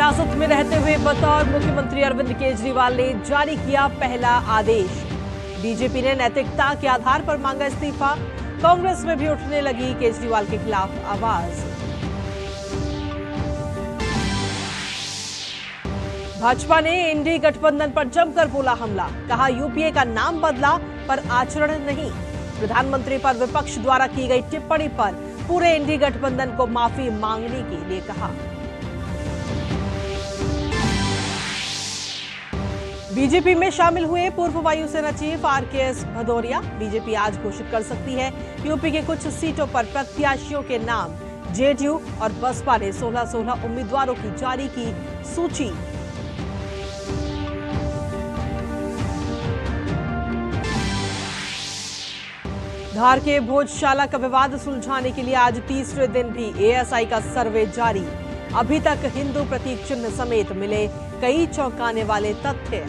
हिरासत में रहते हुए बतौर मुख्यमंत्री अरविंद केजरीवाल ने जारी किया पहला आदेश। बीजेपी ने नैतिकता के आधार पर मांगा इस्तीफा। कांग्रेस में भी उठने लगी केजरीवाल के खिलाफ आवाज। भाजपा ने इंडी गठबंधन पर जमकर बोला हमला। कहा यूपीए का नाम बदला पर आचरण नहीं। प्रधानमंत्री पर विपक्ष द्वारा की गई टिप्पणी पर पूरे इंडी गठबंधन को माफी मांगने के लिए कहा। बीजेपी में शामिल हुए पूर्व वायुसेना चीफ आरकेएस भदौरिया। बीजेपी आज घोषित कर सकती है यूपी के कुछ सीटों पर प्रत्याशियों के नाम। जेडीयू और बसपा ने 16 उम्मीदवारों की जारी की सूची। धार के भोजशाला का विवाद सुलझाने के लिए आज तीसरे दिन भी एएसआई का सर्वे जारी। अभी तक हिंदू प्रतीक चिन्ह समेत मिले कई चौंकाने वाले तथ्य।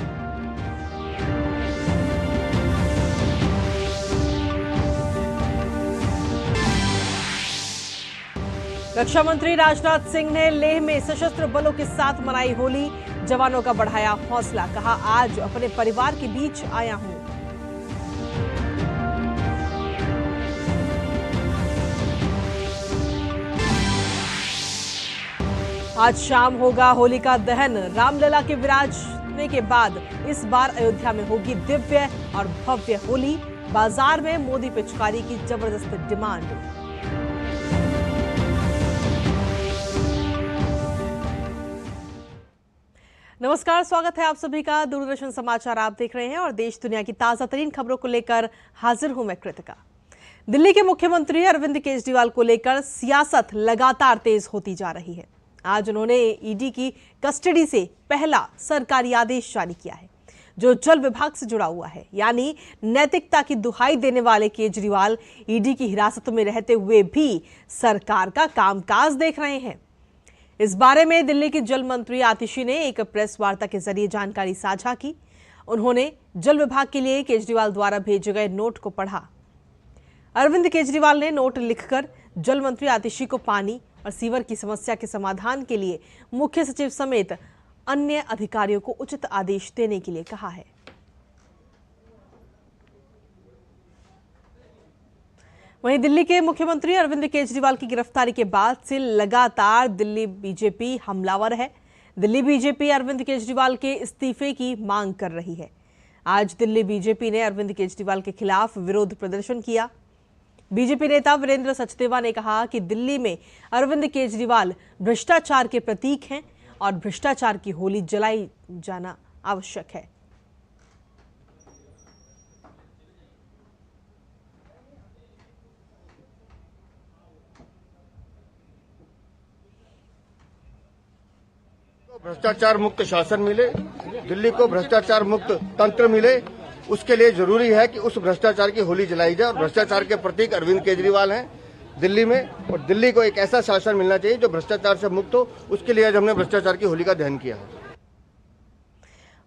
रक्षा मंत्री राजनाथ सिंह ने लेह में सशस्त्र बलों के साथ मनाई होली। जवानों का बढ़ाया हौसला। कहा आज अपने परिवार के बीच आया हूं। आज शाम होगा होलिका दहन। रामलला के विराजने के बाद इस बार अयोध्या में होगी दिव्य और भव्य होली। बाजार में मोदी पिचकारी की जबरदस्त डिमांड। नमस्कार, स्वागत है आप सभी का। दूरदर्शन समाचार आप देख रहे हैं और देश दुनिया की ताजा तरीन खबरों को लेकर हाजिर हूं मैं कृतिका। दिल्ली के मुख्यमंत्री अरविंद केजरीवाल को लेकर सियासत लगातार तेज होती जा रही है। आज उन्होंने ईडी की कस्टडी से पहला सरकारी आदेश जारी किया है जो जल विभाग से जुड़ा हुआ है। यानी नैतिकता की दुहाई देने वाले केजरीवाल ईडी की हिरासत में रहते हुए भी सरकार का कामकाज देख रहे हैं। इस बारे में दिल्ली के जल मंत्री आतिशी ने एक प्रेस वार्ता के जरिए जानकारी साझा की। उन्होंने जल विभाग के लिए केजरीवाल द्वारा भेजे गए नोट को पढ़ा। अरविंद केजरीवाल ने नोट लिखकर जल मंत्री आतिशी को पानी और सीवर की समस्या के समाधान के लिए मुख्य सचिव समेत अन्य अधिकारियों को उचित आदेश देने के लिए कहा है। वहीं दिल्ली के मुख्यमंत्री अरविंद केजरीवाल की गिरफ्तारी के बाद से लगातार दिल्ली बीजेपी हमलावर है। दिल्ली बीजेपी अरविंद केजरीवाल के इस्तीफे की मांग कर रही है। आज दिल्ली बीजेपी ने अरविंद केजरीवाल के खिलाफ विरोध प्रदर्शन किया। बीजेपी नेता वीरेंद्र सचदेवा ने कहा कि दिल्ली में अरविंद केजरीवाल भ्रष्टाचार के प्रतीक हैं और भ्रष्टाचार की होली जलाई जाना आवश्यक है। भ्रष्टाचार मुक्त शासन मिले, दिल्ली को भ्रष्टाचार मुक्त तंत्र मिले, उसके लिए जरूरी है कि उस भ्रष्टाचार की होली जलाई जाए। और भ्रष्टाचार के प्रतीक अरविंद केजरीवाल हैं दिल्ली में, और दिल्ली को एक ऐसा शासन मिलना चाहिए जो भ्रष्टाचार से मुक्त हो। उसके लिए आज हमने भ्रष्टाचार की होली का दहन किया है।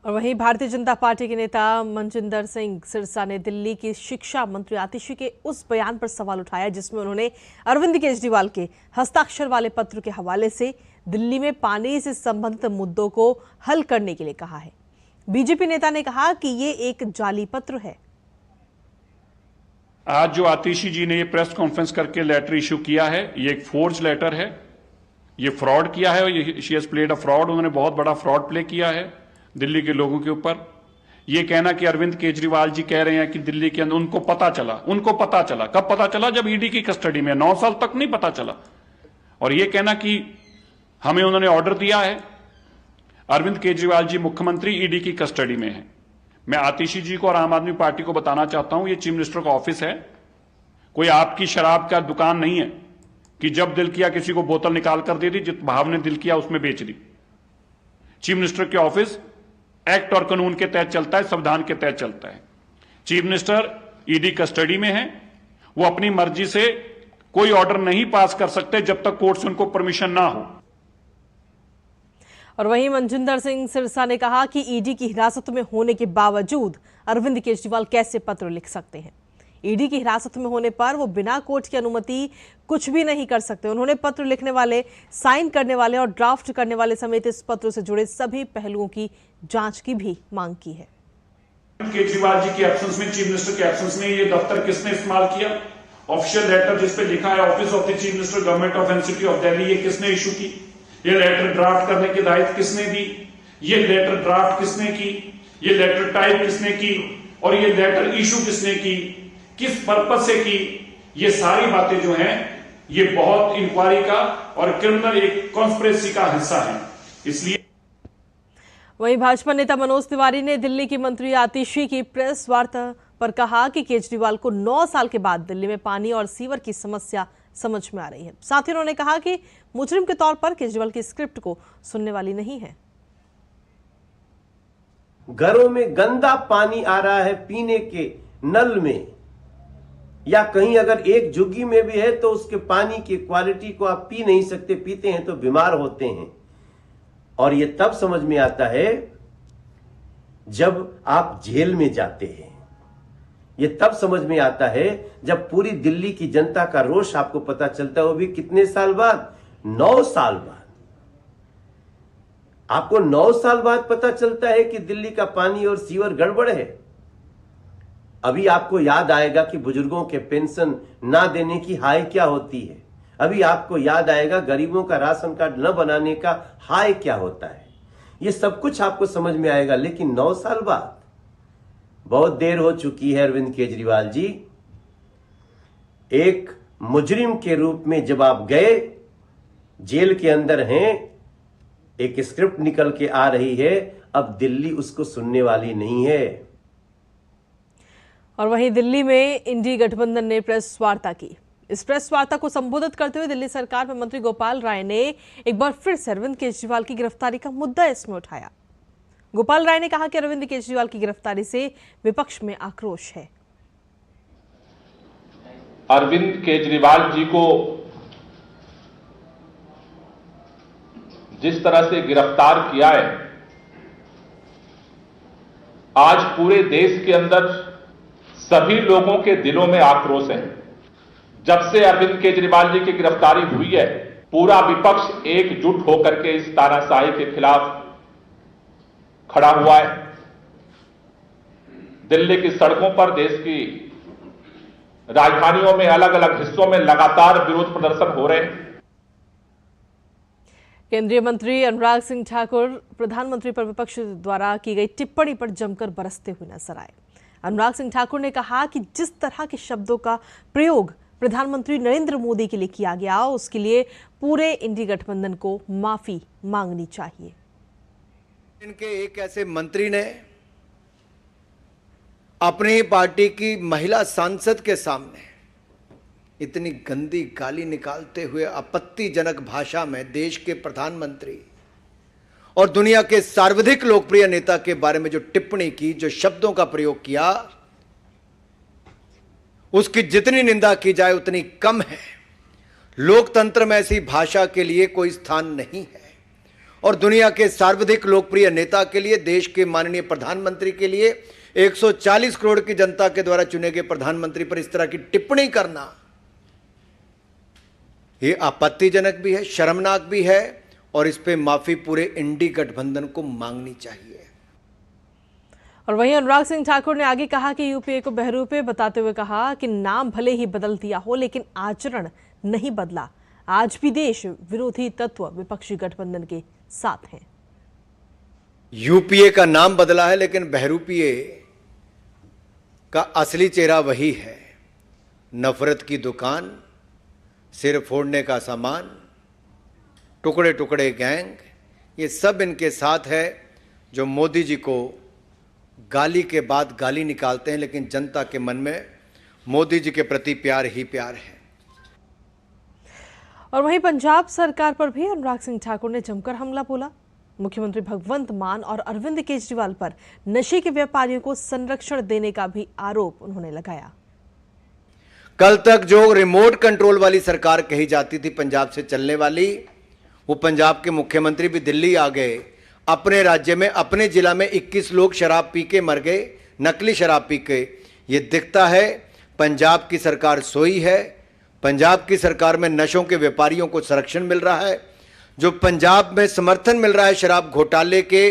और वहीं भारतीय जनता पार्टी के नेता मनजिंदर सिंह सिरसा ने दिल्ली की शिक्षा मंत्री आतिशी के उस बयान पर सवाल उठाया जिसमें उन्होंने अरविंद केजरीवाल के हस्ताक्षर वाले पत्र के हवाले से दिल्ली में पानी से संबंधित मुद्दों को हल करने के लिए कहा है। बीजेपी नेता ने कहा कि ये एक जाली पत्र है। आज जो आतिशी जी ने ये प्रेस कॉन्फ्रेंस करके लेटर इशू किया है, ये एक फोर्ज लेटर है। ये फ्रॉड किया है। She has played a fraud. उन्होंने बहुत बड़ा फ्रॉड प्ले किया है दिल्ली के लोगों के ऊपर। ये कहना कि अरविंद केजरीवाल जी कह रहे हैं कि दिल्ली के अंदर उनको पता चला। कब पता चला? जब ईडी की कस्टडी में। 9 साल तक नहीं पता चला। और ये कहना कि हमें उन्होंने ऑर्डर दिया है। अरविंद केजरीवाल जी मुख्यमंत्री ईडी की कस्टडी में हैं। मैं आतिशी जी को और आम आदमी पार्टी को बताना चाहता हूं, ये चीफ मिनिस्टर का ऑफिस है। कोई आपकी शराब का दुकान नहीं है कि जब दिल किया किसी को बोतल निकाल कर दे दी, जिस भाव ने दिल किया उसमें बेच दी। चीफ मिनिस्टर के ऑफिस एक्ट और कानून के तहत चलता है, संविधान के तहत चलता है। चीफ मिनिस्टर ईडी कस्टडी में है। वो अपनी मर्जी से कोई ऑर्डर नहीं पास कर सकते जब तक कोर्ट से उनको परमिशन ना हो। और वहीं मनजिंदर सिंह सिरसा ने कहा कि ईडी की हिरासत में होने के बावजूद अरविंद केजरीवाल कैसे पत्र लिख सकते हैं। ईडी की हिरासत में होने पर वो बिना कोर्ट की अनुमति कुछ भी नहीं कर सकते। उन्होंने पत्र लिखने वाले, साइन करने वाले और ड्राफ्ट करने वाले समेत इस पत्र से जुड़े सभी पहलुओं की जांच की भी मांग की है। केजरीवाल जी के एब्सेंस में, चीफ मिनिस्टर के एब्सेंस में ये दफ्तर किसने इस्तेमाल किया? ऑफिशियल लेटर जिस पे लिखा है office of the chief minister, government of NCT of Delhi, ये किसने इशू की? ये लेटर ड्राफ्ट करने की हिदायत किसने दी? ये लेटर ड्राफ्ट किसने की? ये लेटर टाइप किसने की? और ये लेटर इशू किसने की? किस पर्पज से की? ये सारी बातें जो हैं ये बहुत इंक्वायरी का और क्रिमिनल एक कॉन्स्पिरेसी का हिस्सा है। इसलिए वहीं भाजपा नेता मनोज तिवारी ने दिल्ली की मंत्री आतिशी की प्रेस वार्ता पर कहा कि केजरीवाल को 9 साल के बाद दिल्ली में पानी और सीवर की समस्या समझ में आ रही है। साथ ही उन्होंने कहा कि मुजरिम के तौर पर केजरीवाल की स्क्रिप्ट को सुनने वाली नहीं है। घरों में गंदा पानी आ रहा है पीने के नल में, या कहीं अगर एक झुग्गी में भी है तो उसके पानी की क्वालिटी को आप पी नहीं सकते, पीते हैं तो बीमार होते हैं। और ये तब समझ में आता है जब आप जेल में जाते हैं। ये तब समझ में आता है जब पूरी दिल्ली की जनता का रोष आपको पता चलता है, वो भी कितने साल बाद? 9 साल बाद। आपको 9 साल बाद पता चलता है कि दिल्ली का पानी और सीवर गड़बड़ है। अभी आपको याद आएगा कि बुजुर्गों के पेंशन ना देने की हाय क्या होती है। अभी आपको याद आएगा गरीबों का राशन कार्ड न बनाने का हाय क्या होता है। ये सब कुछ आपको समझ में आएगा, लेकिन 9 साल बाद बहुत देर हो चुकी है। अरविंद केजरीवाल जी, एक मुजरिम के रूप में जब आप गए, जेल के अंदर हैं, एक स्क्रिप्ट निकल के आ रही है, अब दिल्ली उसको सुनने वाली नहीं है। और वहीं दिल्ली में इंडी गठबंधन ने प्रेस वार्ता की। इस प्रेस वार्ता को संबोधित करते हुए दिल्ली सरकार में मंत्री गोपाल राय ने एक बार फिर से अरविंद केजरीवाल की गिरफ्तारी का मुद्दा इसमें उठाया। गोपाल राय ने कहा कि अरविंद केजरीवाल की गिरफ्तारी से विपक्ष में आक्रोश है। अरविंद केजरीवाल जी को जिस तरह से गिरफ्तार किया है, आज पूरे देश के अंदर सभी लोगों के दिलों में आक्रोश है। जब से अरविंद केजरीवाल जी की गिरफ्तारी हुई है, पूरा विपक्ष एकजुट होकर के इस तानाशाही के खिलाफ खड़ा हुआ है। दिल्ली की सड़कों पर, देश की राजधानियों में, अलग अलग हिस्सों में लगातार विरोध प्रदर्शन हो रहे हैं। केंद्रीय मंत्री अनुराग सिंह ठाकुर प्रधानमंत्री पर विपक्ष द्वारा की गई टिप्पणी पर जमकर बरसते हुए नजर आए। अनुराग सिंह ठाकुर ने कहा कि जिस तरह के शब्दों का प्रयोग प्रधानमंत्री नरेंद्र मोदी के लिए किया गया, उसके लिए पूरे इंडी गठबंधन को माफी मांगनी चाहिए। इनके एक ऐसे मंत्री ने अपनी पार्टी की महिला सांसद के सामने इतनी गंदी गाली निकालते हुए आपत्तिजनक भाषा में देश के प्रधानमंत्री और दुनिया के सर्वाधिक लोकप्रिय नेता के बारे में जो टिप्पणी की, जो शब्दों का प्रयोग किया, उसकी जितनी निंदा की जाए उतनी कम है। लोकतंत्र में ऐसी भाषा के लिए कोई स्थान नहीं है। और दुनिया के सर्वाधिक लोकप्रिय नेता के लिए, देश के माननीय प्रधानमंत्री के लिए, 140 करोड़ की जनता के द्वारा चुने गए प्रधानमंत्री पर इस तरह की टिप्पणी करना, यह आपत्तिजनक भी है, शर्मनाक भी है, और इस पे माफी पूरे इंडी गठबंधन को मांगनी चाहिए। और वहीं अनुराग सिंह ठाकुर ने आगे कहा कि यूपीए को बहरूपे बताते हुए कहा कि नाम भले ही बदल दिया हो, लेकिन आचरण नहीं बदला। आज भी देश विरोधी तत्व विपक्षी गठबंधन के साथ हैं। यूपीए का नाम बदला है, लेकिन बहरूपीए का असली चेहरा वही है। नफरत की दुकान, सिर फोड़ने का सामान, टुकड़े टुकड़े गैंग, ये सब इनके साथ है, जो मोदी जी को गाली के बाद गाली निकालते हैं, लेकिन जनता के मन में मोदी जी के प्रति प्यार ही प्यार है। और वहीं पंजाब सरकार पर भी अनुराग सिंह ठाकुर ने जमकर हमला बोला। मुख्यमंत्री भगवंत मान और अरविंद केजरीवाल पर नशे के व्यापारियों को संरक्षण देने का भी आरोप उन्होंने लगाया। कल तक जो रिमोट कंट्रोल वाली सरकार कही जाती थी पंजाब से चलने वाली, वो पंजाब के मुख्यमंत्री भी दिल्ली आ गए। अपने राज्य में, अपने जिला में 21 लोग शराब पी के मर गए, नकली शराब पी के। ये दिखता है पंजाब की सरकार सोई है। पंजाब की सरकार में नशों के व्यापारियों को संरक्षण मिल रहा है। जो पंजाब में समर्थन मिल रहा है शराब घोटाले के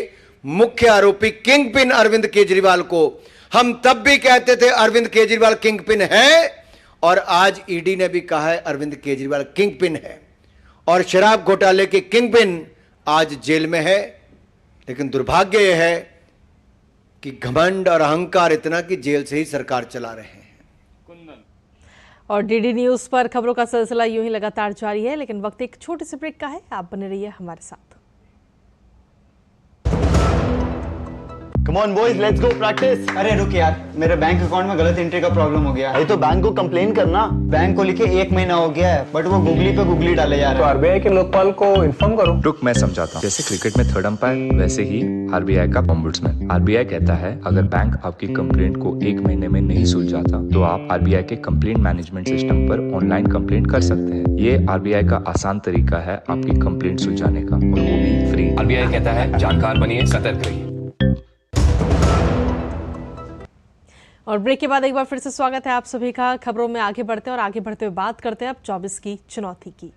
मुख्य आरोपी किंग पिन अरविंद केजरीवाल को, हम तब भी कहते थे अरविंद केजरीवाल किंग पिन है, और आज ईडी ने भी कहा है अरविंद केजरीवाल किंग पिन है, और शराब घोटाले के किंग पिन आज जेल में है। लेकिन दुर्भाग्य यह है कि घमंड और अहंकार इतना कि जेल से ही सरकार चला रहे हैं। और डीडी न्यूज पर खबरों का सिलसिला यूं ही लगातार जारी है, लेकिन वक्त एक छोटे से ब्रेक का है। आप बने रहिए हमारे साथ। Come on boys, let's go practice. अरे रुक यार, मेरे बैंक अकाउंट में गलत एंट्री का प्रॉब्लम हो गया। अरे तो बैंक को कंप्लेन करना। बैंक को लिखे 1 महीना हो गया है, बट वो गूगली पे गूगली डाले जा रहे हैं। तो आरबीआई के लोकपाल को इन्फॉर्म करो। रुक, मैं समझाता हूँ। जैसे क्रिकेट में थर्ड अंपायर, वैसे ही आरबीआई का ओम्बुड्समैन। आरबीआई कहता है अगर बैंक आपकी कंप्लेंट को 1 महीने में नहीं सुलझाता तो आप आरबीआई के कंप्लेंट मैनेजमेंट सिस्टम पर ऑनलाइन कंप्लेंट कर सकते हैं। ये आरबीआई का आसान तरीका है आपकी कंप्लेंट सुलझाने का, और वो भी फ्री। आरबीआई कहता है जानकार बनिए, सतर्क रहिए। और ब्रेक के बाद एक बार फिर से स्वागत है आप सभी का। खबरों में आगे बढ़ते हैं और आगे बढ़ते हुए बात करते हैं अब 24 की चुनौती की।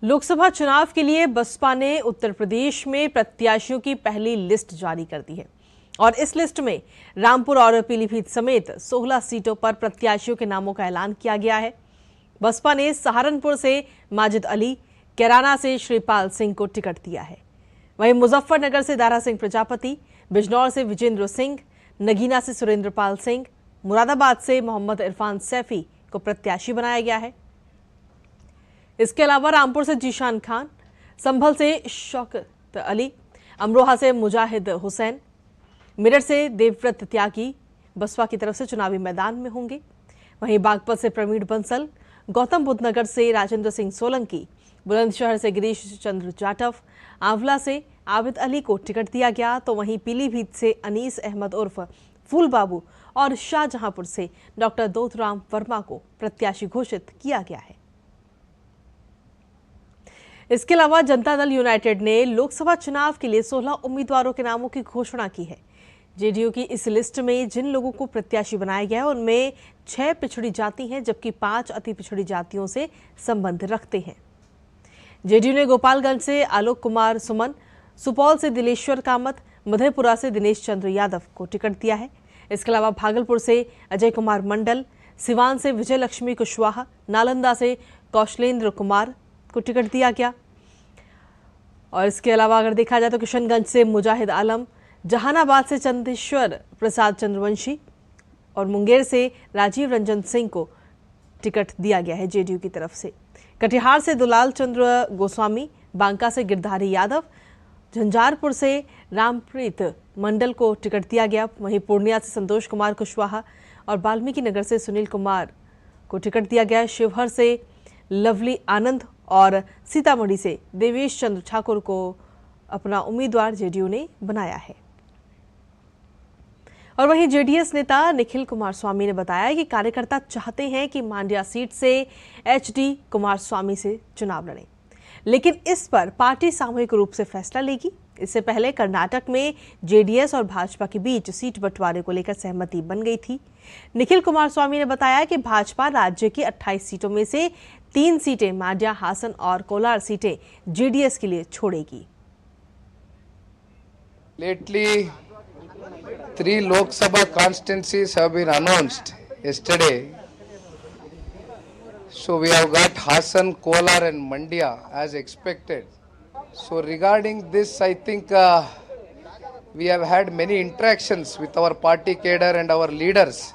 लोकसभा चुनाव के लिए बसपा ने उत्तर प्रदेश में प्रत्याशियों की पहली लिस्ट जारी कर दी है, और इस लिस्ट में रामपुर और पीलीभीत समेत 16 सीटों पर प्रत्याशियों के नामों का ऐलान किया गया है। बसपा ने सहारनपुर से माजिद अली, कैराना से श्रीपाल सिंह को टिकट दिया है। वहीं मुजफ्फरनगर से दारा सिंह प्रजापति, बिजनौर से विजेंद्र सिंह, नगीना से सुरेंद्रपाल सिंह, मुरादाबाद से मोहम्मद इरफान सैफी को प्रत्याशी बनाया गया है। इसके अलावा रामपुर से जीशान खान, संभल से शौकत अली, अमरोहा से मुजाहिद हुसैन, मेरठ से देवव्रत त्यागी बसपा की तरफ से चुनावी मैदान में होंगे। वहीं बागपत से प्रवीण बंसल, गौतम बुद्ध नगर से राजेंद्र सिंह सोलंकी, बुलंदशहर से गिरीश चंद्र जाटव, आंवला से आबिद अली को टिकट दिया गया। तो वहीं पीलीभीत से अनीस अहमद उर्फ फूल बाबू और शाहजहांपुर से डॉक्टर दोतराम वर्मा को प्रत्याशी घोषित किया गया है। इसके अलावा जनता दल यूनाइटेड ने लोकसभा चुनाव के लिए 16 उम्मीदवारों के नामों की घोषणा की है। जेडीयू की इस लिस्ट में जिन लोगों को प्रत्याशी बनाया गया है उनमें 6 पिछड़ी जाति हैं, जबकि 5 अति पिछड़ी जातियों से संबंध रखते हैं। जेडीयू ने गोपालगंज से आलोक कुमार सुमन, सुपौल से दिलेश्वर कामत, मधेपुरा से दिनेश चंद्र यादव को टिकट दिया है। इसके अलावा भागलपुर से अजय कुमार मंडल, सिवान से विजय लक्ष्मी कुशवाहा, नालंदा से कौशलेंद्र कुमार को टिकट दिया गया। और इसके अलावा अगर देखा जाए तो किशनगंज से मुजाहिद आलम, जहानाबाद से चंदेश्वर प्रसाद चंद्रवंशी और मुंगेर से राजीव रंजन सिंह को टिकट दिया गया है जेडीयू की तरफ से। कटिहार से दुलाल चंद्र गोस्वामी, बांका से गिरधारी यादव, झंझारपुर से रामप्रीत मंडल को टिकट दिया गया। वहीं पूर्णिया से संतोष कुमार कुशवाहा और वाल्मीकि नगर से सुनील कुमार को टिकट दिया गया। शिवहर से लवली आनंद और सीतामढ़ी से देवेश चंद्र ठाकुर को अपना उम्मीदवार जेडीयू ने बनाया है। और वहीं जेडीएस नेता निखिल कुमारस्वामी ने बताया कि कार्यकर्ता चाहते हैं कि मांड्या सीट से एचडी कुमारस्वामी से चुनाव लड़ें, लेकिन इस पर पार्टी सामूहिक रूप से फैसला लेगी। इससे पहले कर्नाटक में जेडीएस और भाजपा के बीच सीट बंटवारे को लेकर सहमति बन गई थी। निखिल कुमारस्वामी ने बताया कि भाजपा राज्य की 28 सीटों में से 3 सीटें मांड्या, हासन और कोलार सीटें जेडीएस के लिए छोड़ेगी। Lately, 3 Lok Sabha constituencies have been announced yesterday. So we have got Hassan, Kolar and Mandya as expected. So regarding this, I think we have had many interactions with our party cadre and our leaders.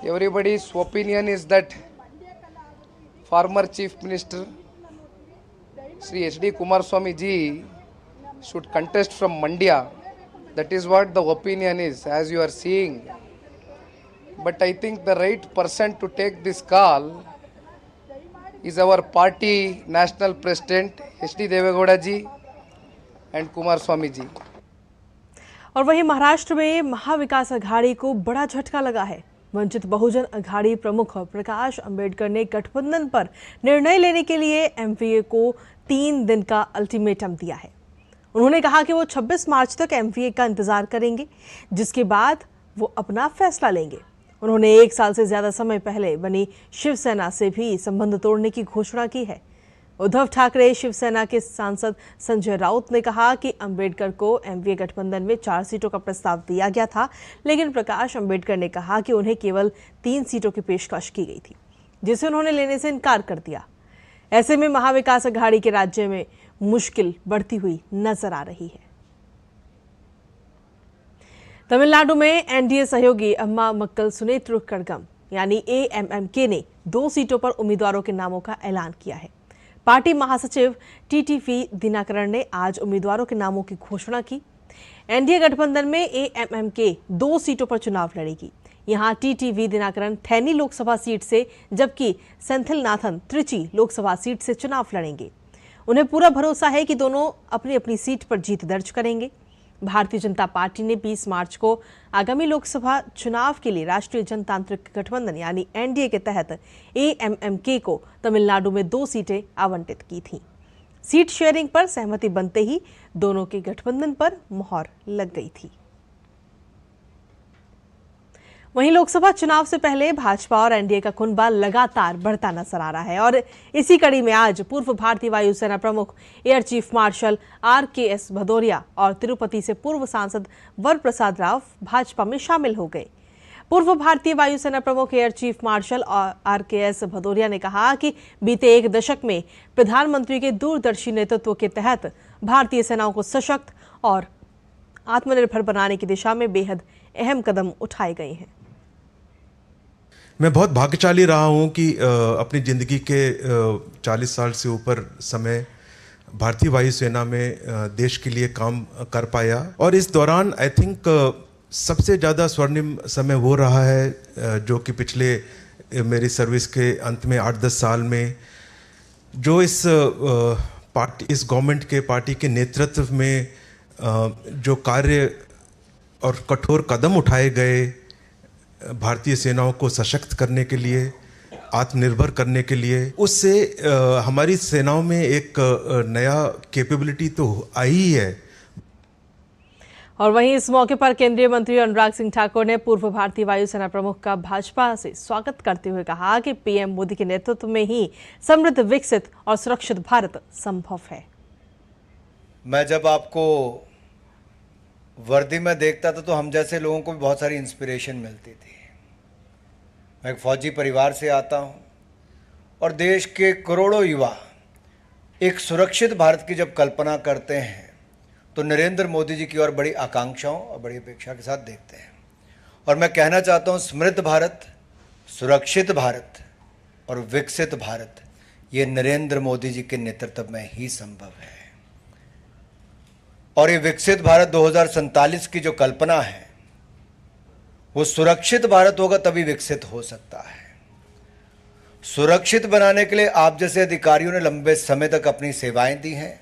Everybody's opinion is that former Chief Minister Sri H.D. Kumaraswamy ji should contest from Mandya. That is what the opinion is, as you are seeing. But I think the right person to take this call is our party national president H.D. Devegowda ji and Kumaraswamy ji. और वहीं महाराष्ट्र में महाविकास अघाड़ी को बड़ा झटका लगा है। वंचित बहुजन अघाड़ी प्रमुख प्रकाश अंबेडकर ने गठबंधन पर निर्णय लेने के लिए एमवीए को 3 दिन का अल्टीमेटम दिया है। उन्होंने कहा कि वो 26 मार्च तक एमवीए का इंतजार करेंगे, जिसके बाद वो अपना फैसला लेंगे। उन्होंने 1 साल से ज्यादा समय पहले बनी शिवसेना से भी संबंध तोड़ने की घोषणा की है। उद्धव ठाकरे शिवसेना के सांसद संजय राउत ने कहा कि अंबेडकर को एमवीए गठबंधन में 4 सीटों का प्रस्ताव दिया गया था, लेकिन प्रकाश अंबेडकर ने कहा कि उन्हें केवल 3 सीटों की पेशकश की गई थी, जिसे उन्होंने लेने से इनकार कर दिया। ऐसे में महाविकास अघाड़ी के राज्य में मुश्किल बढ़ती हुई नजर आ रही है। तमिलनाडु में एनडीए सहयोगी अम्मा मक्कल सुनेत्रु कड़गम यानी एएमएमके ने 2 सीटों पर उम्मीदवारों के नामों का ऐलान किया है। पार्टी महासचिव टीटीवी दिनाकरण ने आज उम्मीदवारों के नामों की घोषणा की। एनडीए गठबंधन में एएमएमके 2 सीटों पर चुनाव लड़ेगी। यहां टीटीवी दिनाकरण थैनी लोकसभा सीट से, जबकि सेंथिलनाथन त्रिची लोकसभा सीट से चुनाव लड़ेंगे। उन्हें पूरा भरोसा है कि दोनों अपनी अपनी सीट पर जीत दर्ज करेंगे। भारतीय जनता पार्टी ने 20 मार्च को आगामी लोकसभा चुनाव के लिए राष्ट्रीय जनतांत्रिक गठबंधन यानी एनडीए के तहत एएमएमके को तमिलनाडु में 2 सीटें आवंटित की थीं। सीट शेयरिंग पर सहमति बनते ही दोनों के गठबंधन पर मुहर लग गई थी। वहीं लोकसभा चुनाव से पहले भाजपा और एनडीए का कुनबा लगातार बढ़ता नजर आ रहा है और इसी कड़ी में आज पूर्व भारतीय वायुसेना प्रमुख air chief marshal RKS Bhadauria और तिरुपति से पूर्व सांसद वर प्रसाद राव भाजपा में शामिल हो गए। पूर्व भारतीय वायुसेना प्रमुख air chief marshal RKS Bhadauria ने कहा कि बीते 1 दशक में प्रधानमंत्री के दूरदर्शी नेतृत्व के तहत भारतीय सेनाओं को सशक्त और आत्मनिर्भर बनाने की दिशा में बेहद अहम कदम उठाए गए हैं। मैं बहुत भाग्यशाली रहा हूँ कि अपनी ज़िंदगी के 40 साल से ऊपर समय भारतीय वायुसेना में देश के लिए काम कर पाया और इस दौरान आई थिंक सबसे ज़्यादा स्वर्णिम समय वो रहा है जो कि पिछले मेरी सर्विस के अंत में 8-10 साल में जो इस गवर्नमेंट के पार्टी के नेतृत्व में जो कार्य और कठोर कदम उठाए गए भारतीय सेनाओं को सशक्त करने के लिए, आत्मनिर्भर करने के लिए, उससे हमारी सेनाओं में एक नया कैपेबिलिटी तो आई ही है। और वहीं इस मौके पर केंद्रीय मंत्री अनुराग सिंह ठाकुर ने पूर्व भारतीय वायुसेना प्रमुख का भाजपा से स्वागत करते हुए कहा कि पीएम मोदी के नेतृत्व में ही समृद्ध, विकसित और सुरक्षित भारत संभव है। मैं जब आपको वर्दी में देखता था तो हम जैसे लोगों को भी बहुत सारी इंस्पिरेशन मिलती थी। मैं एक फौजी परिवार से आता हूं और देश के करोड़ों युवा एक सुरक्षित भारत की जब कल्पना करते हैं तो नरेंद्र मोदी जी की ओर बड़ी आकांक्षाओं और बड़ी अपेक्षा के साथ देखते हैं। और मैं कहना चाहता हूं, समृद्ध भारत, सुरक्षित भारत और विकसित भारत ये नरेंद्र मोदी जी के नेतृत्व में ही संभव है। और ये विकसित भारत 2047 की जो कल्पना है वो सुरक्षित भारत होगा तभी विकसित हो सकता है। सुरक्षित बनाने के लिए आप जैसे अधिकारियों ने लंबे समय तक अपनी सेवाएं दी हैं।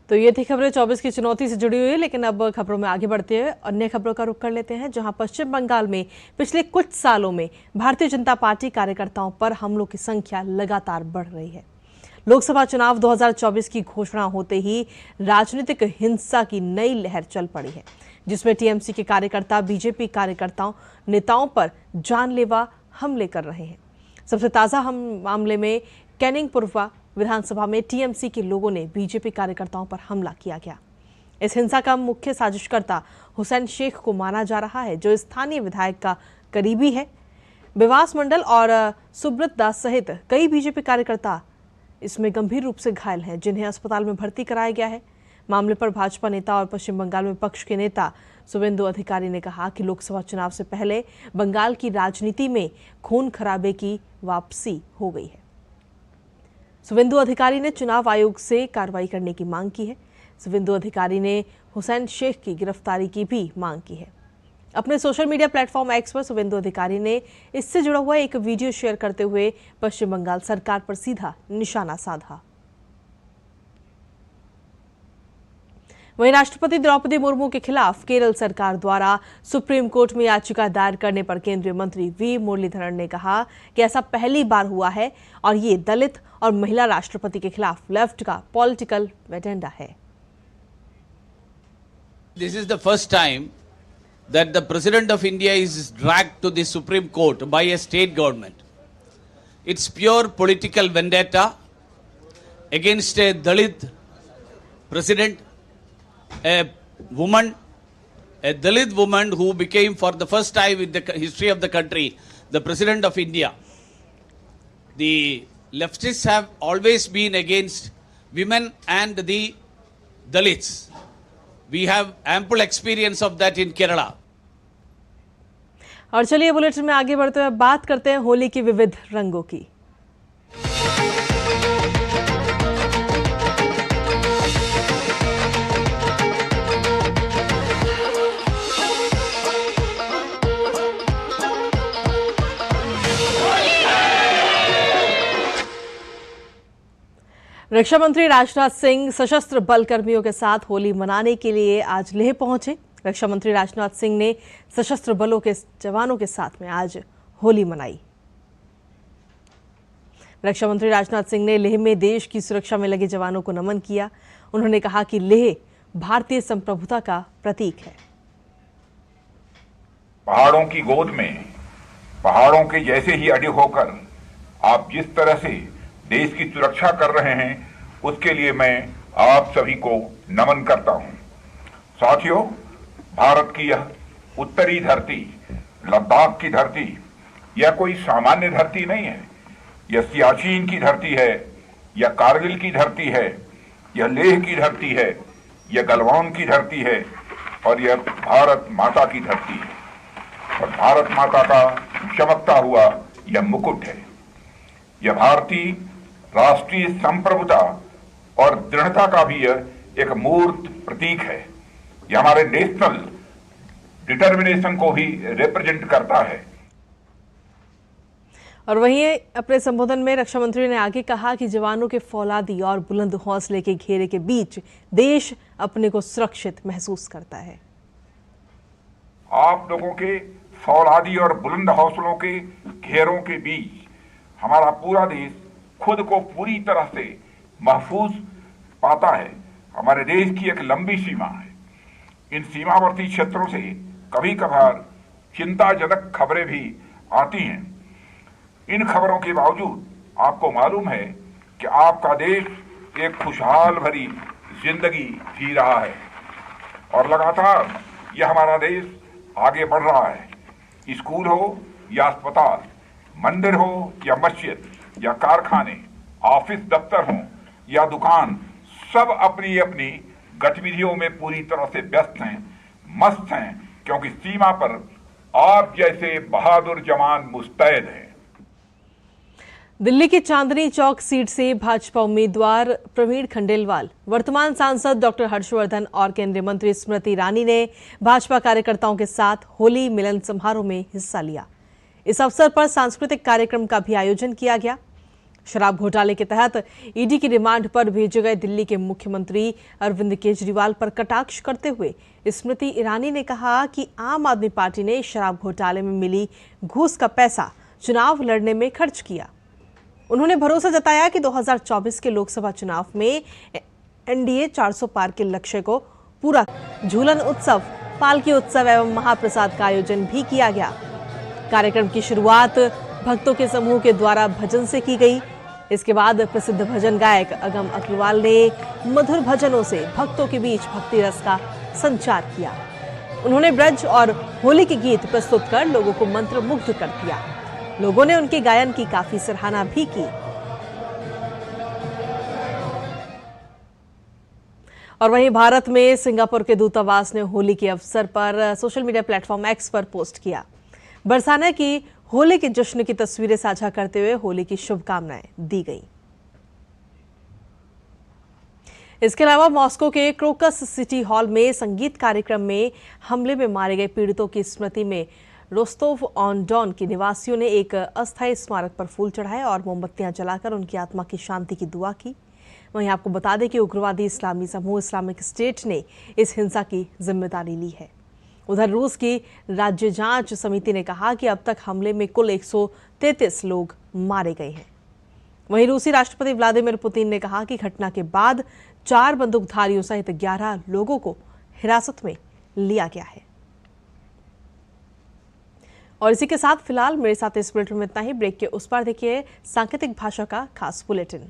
तो ये थी खबरें 24 की चुनौती से जुड़ी हुई। लेकिन अब खबरों में आगे बढ़ते हुए अन्य खबरों का रुख कर लेते हैं, जहां पश्चिम बंगाल में पिछले कुछ सालों में भारतीय जनता पार्टी कार्यकर्ताओं पर हमलों की संख्या लगातार बढ़ रही है। लोकसभा चुनाव 2024 की घोषणा होते ही राजनीतिक हिंसा की नई लहर चल पड़ी है, जिसमें टीएमसी के कार्यकर्ता बीजेपी कार्यकर्ताओं नेताओं पर जानलेवा हमले कर रहे हैं। सबसे ताजा मामले में कैनिंग पूर्वा विधानसभा में टीएमसी के लोगों ने बीजेपी कार्यकर्ताओं पर हमला किया गया। इस हिंसा का मुख्य साजिशकर्ता हुसैन शेख को माना जा रहा है, जो स्थानीय विधायक का करीबी है। विवास मंडल और सुब्रत दास सहित कई बीजेपी कार्यकर्ता इसमें गंभीर रूप से घायल हैं, जिन्हें अस्पताल में भर्ती कराया गया है। मामले पर भाजपा नेता और पश्चिम बंगाल में विपक्ष के नेता शुभेंदु अधिकारी ने कहा कि लोकसभा चुनाव से पहले बंगाल की राजनीति में खून खराबे की वापसी हो गई है। शुभेंदु अधिकारी ने चुनाव आयोग से कार्रवाई करने की मांग की है। शुभेंदु अधिकारी ने हुसैन शेख की गिरफ्तारी की भी मांग की है। अपने सोशल मीडिया प्लेटफॉर्म एक्स पर शुभेंदु अधिकारी ने इससे जुड़ा हुआ एक वीडियो शेयर करते हुए पश्चिम बंगाल सरकार पर सीधा निशाना साधा। वहीं राष्ट्रपति द्रौपदी मुर्मू के खिलाफ केरल सरकार द्वारा सुप्रीम कोर्ट में याचिका दायर करने पर केंद्रीय मंत्री वी मुरलीधरन ने कहा कि ऐसा पहली बार हुआ है और ये दलित और महिला राष्ट्रपति के खिलाफ लेफ्ट का पॉलिटिकल एजेंडा है। This is the first time that the President of India is dragged to the Supreme Court by a state government. It's pure political vendetta against a Dalit president, a Dalit woman who became for the first time in the history of the country the President of India. The leftists have always been against women and the Dalits. We have ample experience of that in Kerala. और चलिए bulletin में आगे बढ़ते हुए बात करते हैं होली के विविध रंगों की। रक्षा मंत्री राजनाथ सिंह सशस्त्र बल कर्मियों के साथ होली मनाने के लिए आज लेह पहुंचे। रक्षा मंत्री राजनाथ सिंह ने सशस्त्र बलों के जवानों के साथ में आज होली मनाई। रक्षा मंत्री राजनाथ सिंह ने लेह में देश की सुरक्षा में लगे जवानों को नमन किया। उन्होंने कहा कि लेह भारतीय संप्रभुता का प्रतीक है। पहाड़ों की गोद में पहाड़ों के जैसे ही अड़े होकर आप जिस तरह से देश की सुरक्षा कर रहे हैं उसके लिए मैं आप सभी को नमन करता हूं। साथियों, भारत की यह उत्तरी धरती, लद्दाख की धरती, यह कोई सामान्य धरती नहीं है। यह सियाचिन की धरती है, यह कारगिल की धरती है, यह लेह की धरती है, यह गलवान की धरती है और यह भारत माता की धरती है। और भारत माता का चमकता हुआ यह मुकुट है। यह भारतीय राष्ट्रीय संप्रभुता और दृढ़ता का भी एक मूर्त प्रतीक है। यह हमारे नेशनल डिटर्मिनेशन को भी रिप्रेजेंट करता है। और वहीं अपने संबोधन में रक्षा मंत्री ने आगे कहा कि जवानों के फौलादी और बुलंद हौसले के घेरे के बीच देश अपने को सुरक्षित महसूस करता है। आप लोगों के फौलादी और बुलंद हौसलों के घेरों के बीच हमारा पूरा देश खुद को पूरी तरह से महफूज पाता है। हमारे देश की एक लंबी सीमा है। इन सीमावर्ती क्षेत्रों से कभी कभार चिंताजनक खबरें भी आती हैं। इन खबरों के बावजूद आपको मालूम है कि आपका देश एक खुशहाल भरी जिंदगी जी रहा है और लगातार यह हमारा देश आगे बढ़ रहा है। स्कूल हो या अस्पताल, मंदिर हो या मस्जिद या कारखाने, ऑफिस दफ्तर हों या दुकान, सब अपनी अपनी गतिविधियों में पूरी तरह से व्यस्त हैं, मस्त हैं, क्योंकि सीमा पर आप जैसे बहादुर जवान मुस्तैद हैं। दिल्ली की चांदनी चौक सीट से भाजपा उम्मीदवार प्रवीण खंडेलवाल, वर्तमान सांसद डॉक्टर हर्षवर्धन और केंद्रीय मंत्री स्मृति ईरानी ने भाजपा कार्यकर्ताओं के साथ होली मिलन समारोह में हिस्सा लिया। इस अवसर पर सांस्कृतिक कार्यक्रम का भी आयोजन किया गया। शराब घोटाले के तहत ईडी की रिमांड पर भेजे गए दिल्ली के मुख्यमंत्री अरविंद केजरीवाल पर कटाक्ष करते हुए स्मृति ईरानी ने कहा कि आम आदमी पार्टी ने शराब घोटाले में मिली घूस का पैसा चुनाव लड़ने में खर्च किया। उन्होंने भरोसा जताया कि 2024 के लोकसभा चुनाव में एनडीए 400 पार के लक्ष्य को पूरा। झूलन उत्सव, पालकी उत्सव एवं महाप्रसाद का आयोजन भी किया गया। कार्यक्रम की शुरुआत भक्तों के समूह के द्वारा भजन से की गई। इसके बाद प्रसिद्ध भजन गायक अगम अग्रवाल ने मधुर भजनों से भक्तों के बीच भक्ति रस का संचार किया। उन्होंने ब्रज और होली के गीत प्रस्तुत कर लोगों को मंत्रमुग्ध कर दिया। लोगों ने उनके गायन की काफी सराहना भी की। और वहीं भारत में सिंगापुर के दूतावास ने होली के अवसर पर सोशल मीडिया प्लेटफॉर्म एक्स पर पोस्ट किया। बरसाने की होली के जश्न की तस्वीरें साझा करते हुए होली की शुभकामनाएं दी गई। इसके अलावा मॉस्को के क्रोकस सिटी हॉल में संगीत कार्यक्रम में हमले में मारे गए पीड़ितों की स्मृति में रोस्तोव ऑन डॉन के निवासियों ने एक अस्थायी स्मारक पर फूल चढ़ाए और मोमबत्तियां जलाकर उनकी आत्मा की शांति की दुआ की। वहीं आपको बता दें कि उग्रवादी इस्लामी समूह इस्लामिक स्टेट ने इस हिंसा की जिम्मेदारी ली है। उधर रूस की राज्य जांच समिति ने कहा कि अब तक हमले में कुल 133 लोग मारे गए हैं। वहीं रूसी राष्ट्रपति व्लादिमीर पुतिन ने कहा कि घटना के बाद 4 बंदूकधारियों सहित 11 लोगों को हिरासत में लिया गया है। और इसी के साथ फिलहाल मेरे साथ इस बुलेटिन में इतना ही। ब्रेक के उस पार देखिए सांकेतिक भाषा का खास बुलेटिन।